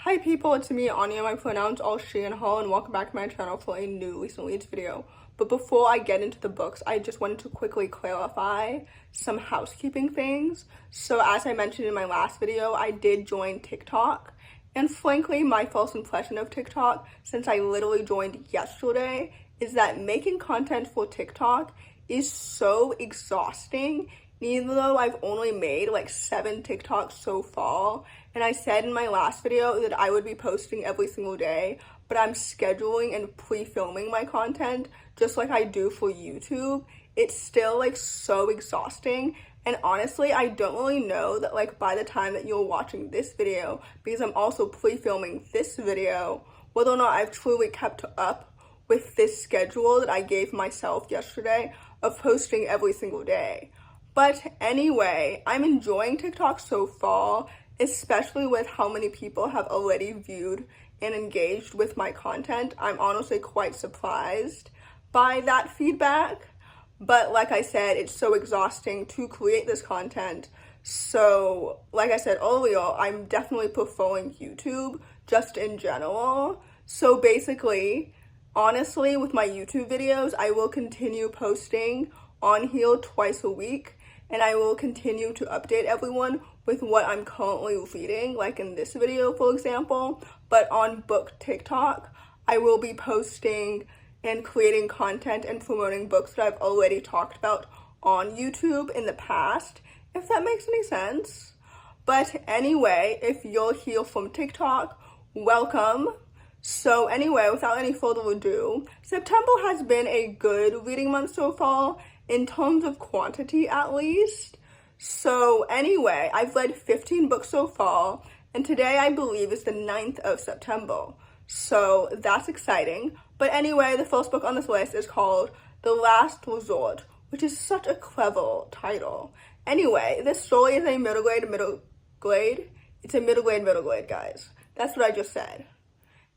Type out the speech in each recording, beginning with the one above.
Hi people, it's me, Anja. My pronouns all she and her, and welcome back to my channel for a new recent reads video. But before I get into the books, I just wanted to quickly clarify some housekeeping things. So as I mentioned in my last video, I did join TikTok. And frankly, my first impression of TikTok, since I literally joined yesterday, is that making content for TikTok is so exhausting. Even though I've only made like 7 TikToks so far, and I said in my last video that I would be posting every single day, but I'm scheduling and pre-filming my content just like I do for YouTube, it's still like so exhausting. And honestly, I don't really know that like by the time that you're watching this video, because I'm also pre-filming this video, whether or not I've truly kept up with this schedule that I gave myself yesterday of posting every single day. But anyway, I'm enjoying TikTok so far, especially with how many people have already viewed and engaged with my content. I'm honestly quite surprised by that feedback. But like I said, it's so exhausting to create this content. So like I said earlier, I'm definitely preferring YouTube just in general. So basically, honestly, with my YouTube videos, I will continue posting on here twice a week. And I will continue to update everyone with what I'm currently reading, like in this video, for example. But on book TikTok, I will be posting and creating content and promoting books that I've already talked about on YouTube in the past, if that makes any sense. But anyway, if you're here from TikTok, welcome. So anyway, without any further ado, September has been a good reading month so far, in terms of quantity at least. So anyway, I've read 15 books so far, and today I believe is the 9th of September. So that's exciting. But anyway, the first book on this list is called The Last Resort, which is such a clever title. Anyway, this story is a middle grade. It's a middle grade, guys. That's what I just said.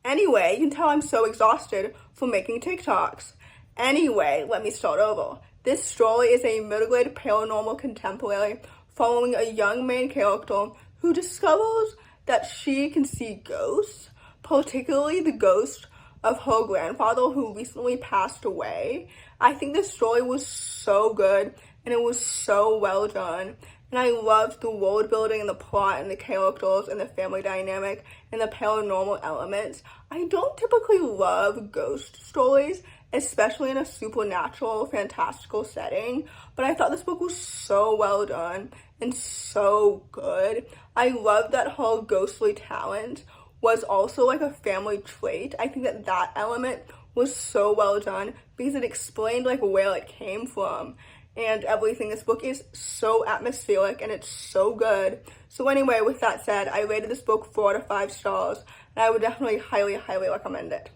Anyway, you can tell I'm so exhausted from making TikToks. Anyway, let me start over. This story is a middle-grade paranormal contemporary following a young main character who discovers that she can see ghosts, particularly the ghost of her grandfather who recently passed away. I think this story was so good and it was so well done. And I loved the world building and the plot and the characters and the family dynamic and the paranormal elements. I don't typically love ghost stories, especially in a supernatural, fantastical setting, but I thought this book was so well done and so good. I love that her ghostly talent was also like a family trait. I think that that element was so well done because it explained like where it came from and everything. This book is so atmospheric and it's so good. So anyway, with that said, I rated this book 4 out of 5 stars, and I would definitely highly recommend it.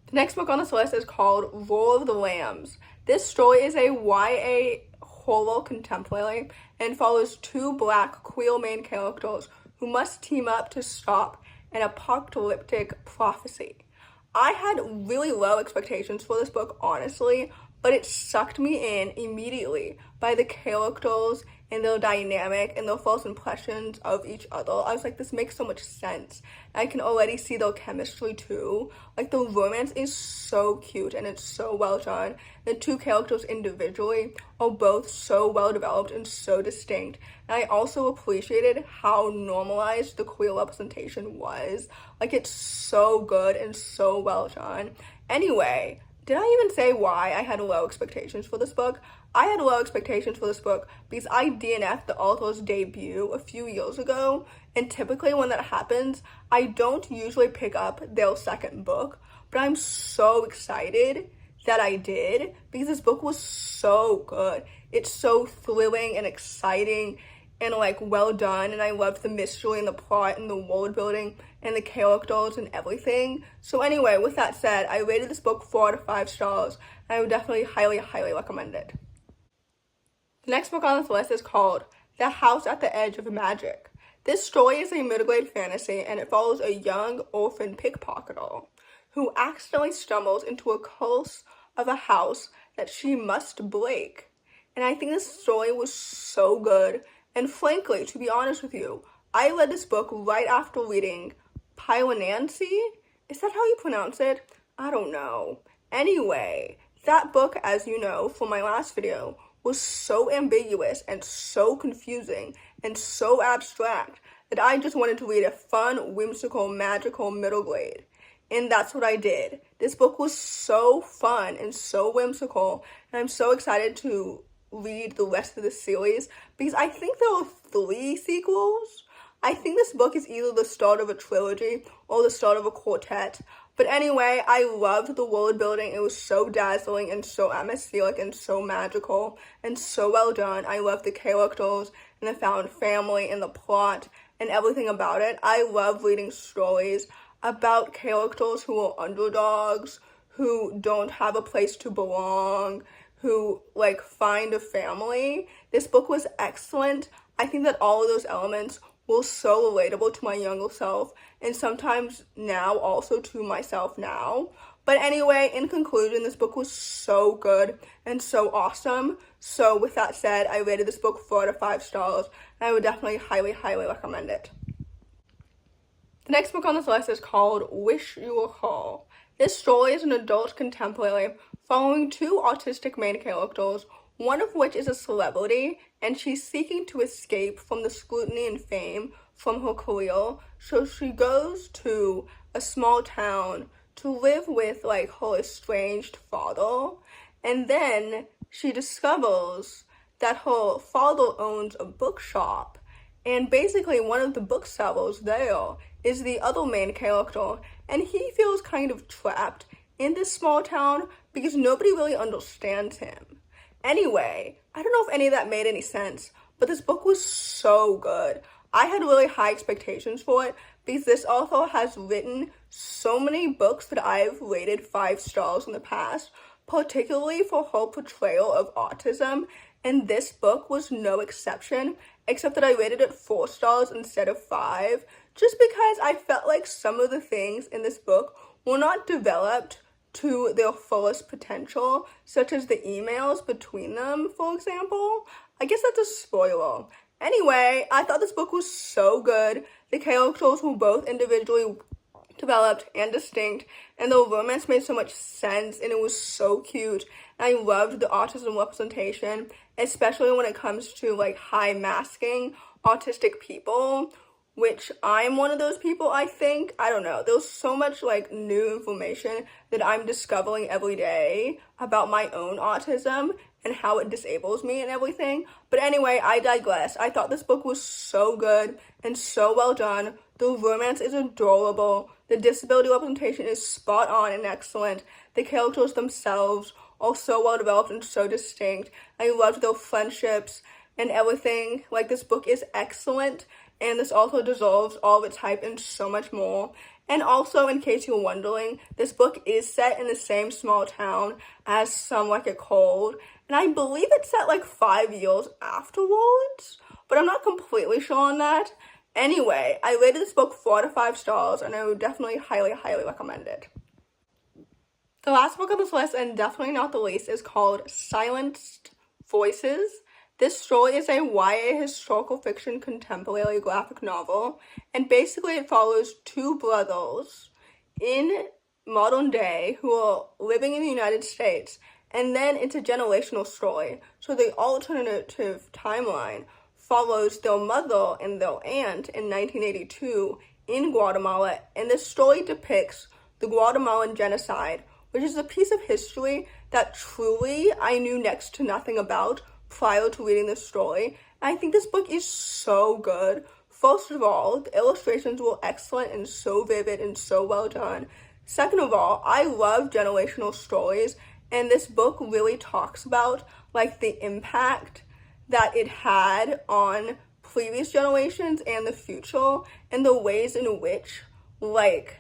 The next book on this list is called Roar of the Lambs. This story is a YA horror contemporary and follows 2 black queer main characters who must team up to stop an apocalyptic prophecy. I had really low expectations for this book, honestly, but it sucked me in immediately by the characters and their dynamic and their first impressions of each other. I was like, this makes so much sense. I can already see their chemistry too. Like, the romance is so cute and it's so well done. The 2 characters individually are both so well developed and so distinct. And I also appreciated how normalized the queer representation was. Like, it's so good and so well done. Anyway, did I even say why I had low expectations for this book? I had low expectations for this book because I DNF'd the author's debut a few years ago, and typically when that happens, I don't usually pick up their second book, but I'm so excited that I did because this book was so good. It's so thrilling and exciting and like well done, and I loved the mystery and the plot and the world building and the characters and everything. So anyway, with that said, I rated this book 4 out of 5 stars, and I would definitely highly recommend it. The next book on this list is called The House at the Edge of Magic. This story is a middle-grade fantasy, and it follows a young orphan pickpocketer who accidentally stumbles into a curse of a house that she must break. And I think this story was so good. And frankly, to be honest with you, I read this book right after reading Nancy. Is that how you pronounce it? I don't know. Anyway, that book, as you know from my last video, was so ambiguous and so confusing and so abstract that I just wanted to read a fun, whimsical, magical middle grade. And that's what I did. This book was so fun and so whimsical, and I'm so excited to read the rest of the series because I think there are 3 sequels. I think this book is either the start of a trilogy or the start of a quartet. But anyway, I loved the world building. It was so dazzling and so atmospheric and so magical and so well done. I loved the characters and the found family and the plot and everything about it. I love reading stories about characters who are underdogs, who don't have a place to belong, who like find a family. This book was excellent. I think that all of those elements were so relatable to my younger self, and sometimes now also to myself now. But anyway, in conclusion, this book was so good and so awesome. So with that said, I rated this book 4 out of 5 stars, and I would definitely highly recommend it. The next book on this list is called Wish You Were Her. This story is an adult contemporary following 2 autistic main characters, one of which is a celebrity, and she's seeking to escape from the scrutiny and fame from her career, so she goes to a small town to live with like her estranged father, and then she discovers that her father owns a bookshop, and basically one of the booksellers there is the other main character, and he feels kind of trapped in this small town because nobody really understands him. Anyway, I don't know if any of that made any sense, but this book was so good. I had really high expectations for it because this author has written so many books that I've rated 5 stars in the past, particularly for her portrayal of autism, and this book was no exception, except that I rated it 4 stars instead of 5, just because I felt like some of the things in this book were not developed to their fullest potential, such as the emails between them, for example. I guess that's a spoiler. Anyway, I thought this book was so good. The characters were both individually developed and distinct, and the romance made so much sense, and it was so cute. And I loved the autism representation, especially when it comes to like high masking autistic people, which I'm one of those people, I think. I don't know. There's so much like new information that I'm discovering every day about my own autism and how it disables me and everything. But anyway, I digress. I thought this book was so good and so well done. The romance is adorable. The disability representation is spot on and excellent. The characters themselves are so well developed and so distinct. I loved their friendships and everything. Like, this book is excellent, and this also deserves all of its hype and so much more. And also, in case you're wondering, this book is set in the same small town as Some Like It Cold, and I believe it's set like 5 years afterwards, but I'm not completely sure on that. Anyway, I rated this book 4 out of 5 stars, and I would definitely highly recommend it. The last book on this list, and definitely not the least, is called Silenced Voices. This story is a YA historical fiction contemporary graphic novel, and basically it follows 2 brothers in modern day who are living in the United States, and then it's a generational story. So the alternative timeline follows their mother and their aunt in 1982 in Guatemala, and this story depicts the Guatemalan Genocide, which is a piece of history that truly I knew next to nothing about prior to reading this story. And I think this book is so good. First of all, the illustrations were excellent and so vivid and so well done. Second of all, I love generational stories, and this book really talks about like the impact that it had on previous generations and the future, and the ways in which like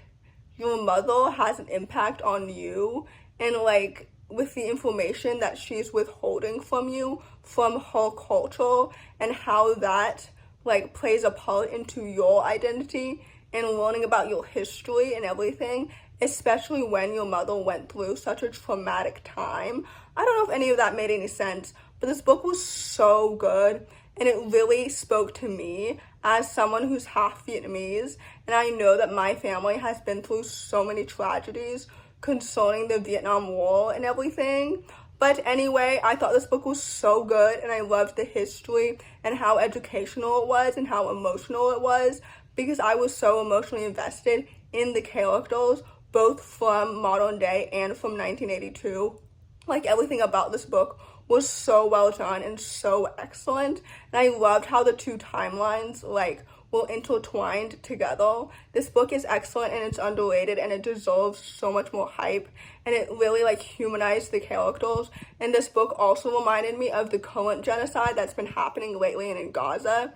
your mother has an impact on you, and like with the information that she's withholding from you from her culture, and how that like plays a part into your identity and learning about your history and everything, especially when your mother went through such a traumatic time. I don't know if any of that made any sense, but this book was so good, and it really spoke to me as someone who's half Vietnamese, and I know that my family has been through so many tragedies concerning the Vietnam War and everything. But anyway, I thought this book was so good, and I loved the history and how educational it was and how emotional it was, because I was so emotionally invested in the characters, both from modern day and from 1982. Like, everything about this book was so well done and so excellent, and I loved how the two timelines like were intertwined together. This book is excellent and it's underrated, and it deserves so much more hype, and it really like humanized the characters. And this book also reminded me of the current genocide that's been happening lately in Gaza,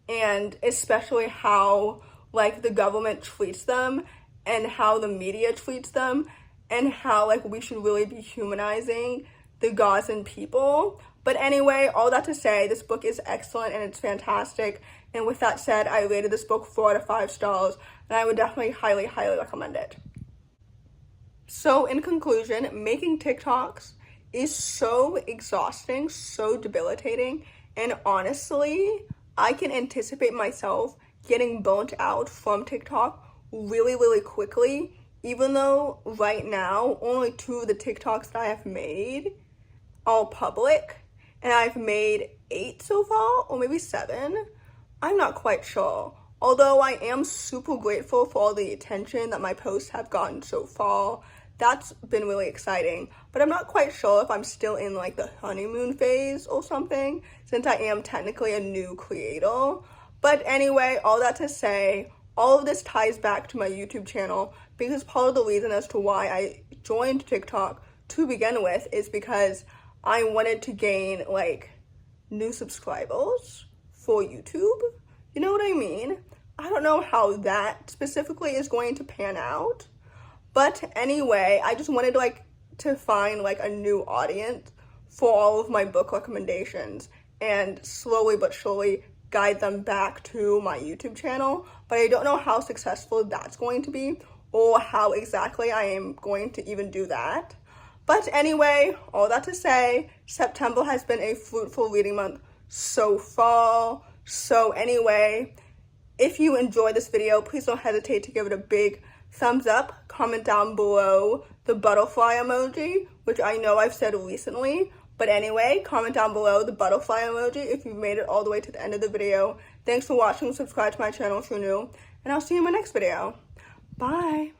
and especially how like the government treats them and how the media treats them, and how like we should really be humanizing the Gazan people. But anyway, all that to say, this book is excellent and it's fantastic. And with that said, I rated this book 4 out of 5 stars, and I would definitely highly recommend it. So in conclusion, making TikToks is so exhausting, so debilitating, and honestly, I can anticipate myself getting burnt out from TikTok really quickly, even though right now only 2 of the TikToks that I have made are public, and I've made 8 so far, or maybe 7. I'm not quite sure. Although I am super grateful for all the attention that my posts have gotten so far. That's been really exciting. But I'm not quite sure if I'm still in like the honeymoon phase or something, since I am technically a new creator. But anyway, all that to say, all of this ties back to my YouTube channel, because part of the reason as to why I joined TikTok to begin with is because I wanted to gain like new subscribers for YouTube. You know what I mean? I don't know how that specifically is going to pan out, but anyway, I just wanted to find like a new audience for all of my book recommendations and slowly but surely guide them back to my YouTube channel. But I don't know how successful that's going to be or how exactly I am going to even do that. But anyway, all that to say, September has been a fruitful reading month so far. So anyway, if you enjoyed this video, please don't hesitate to give it a big thumbs up. Comment down below the butterfly emoji, which I know I've said recently. But anyway, comment down below the butterfly emoji if you've made it all the way to the end of the video. Thanks for watching. Subscribe to my channel if you're new, and I'll see you in my next video. Bye.